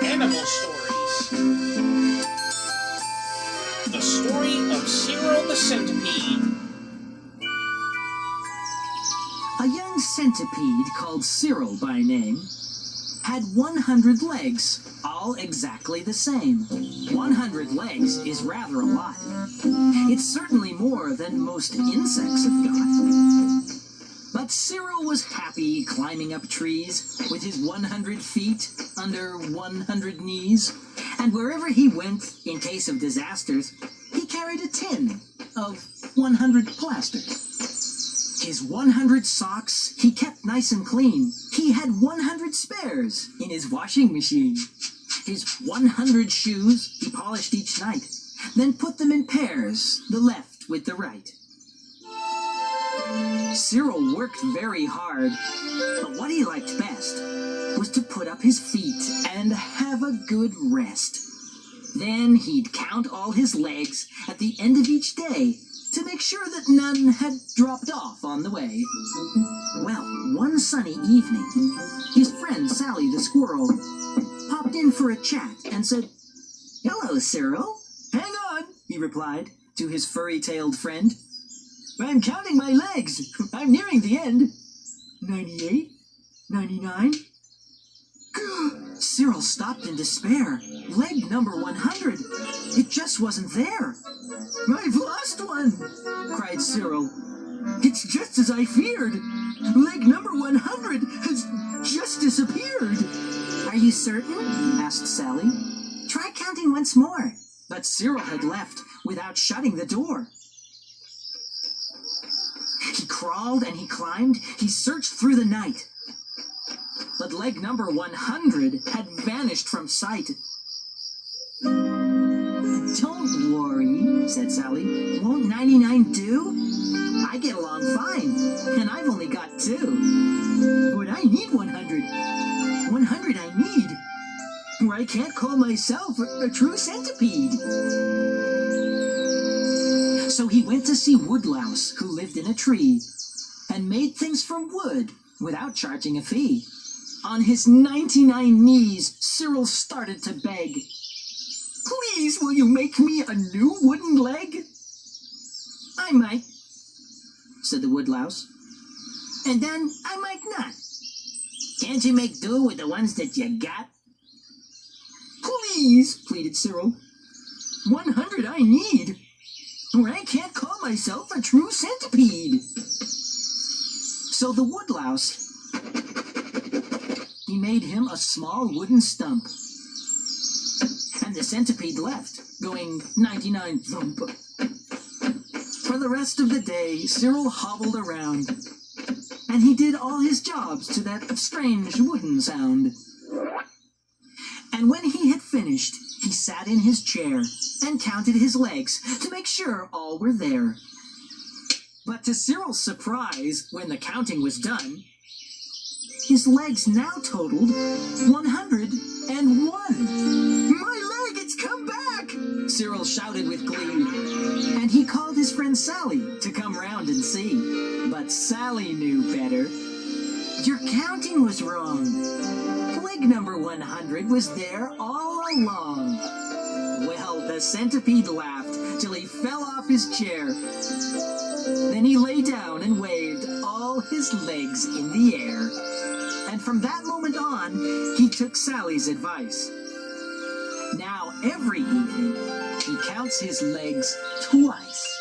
Animal stories. The story of Cyril the Centipede. A young centipede called Cyril by name had 100 legs, all exactly the same. 100 legs is rather a lot. It's certainly more than most insects have got. But Cyril was happy climbing up trees with his 100 feet under 100 knees. And wherever he went, in case of disasters, he carried a tin of 100 plasters. His 100 socks he kept nice and clean. He had 100 spares in his washing machine. His 100 shoes he polished each night, then put them in pairs, the left with the right. Cyril worked very hard, but what he liked best was to put up his feet and have a good rest. Then he'd count all his legs at the end of each day to make sure that none had dropped off on the way. Well, one sunny evening, his friend Sally the squirrel popped in for a chat and said, "Hello, Cyril." "Hang on," he replied to his furry-tailed friend. "I'm counting my legs. I'm nearing the end. 98, 99. Cyril stopped in despair. Leg number 100. It just wasn't there. "I've lost one," cried Cyril. "It's just as I feared. Leg number 100 has just disappeared." "Are you certain?" asked Sally. "Try counting once more." But Cyril had left without shutting the door. He crawled and he climbed. He searched through the night. But leg number 100 had vanished from sight. "Don't worry," said Sally. "Won't 99 do? I get along fine, and I've only got 2. But I need 100. 100 I need, or I can't call myself a true centipede." So he went to see Woodlouse, who lived in a tree, and made things from wood without charging a fee. On his 99 knees, Cyril started to beg, "Please, will you make me a new wooden leg?" "I might," said the Woodlouse. "And then I might not." "Can't you make do with the ones that you got?" "Please," pleaded Cyril. 100 I need, or I can't call myself a true centipede." So the Woodlouse, he made him a small wooden stump. And the centipede left, going 99 thump. For the rest of the day, Cyril hobbled around, and he did all his jobs to that strange wooden sound. And when he had finished, he sat in his chair and counted his legs to make sure all were there. But to Cyril's surprise, when the counting was done, his legs now totaled 101. "My leg, it's come back!" Cyril shouted with glee. And he called his friend Sally to come round and see. But Sally knew better. "Your counting was wrong. Leg number 100 was there all along." Well, the centipede laughed till he fell off his chair. Then he lay down and waved all his legs in the air. And from that moment on, he took Sally's advice. Now, every evening, he counts his legs twice.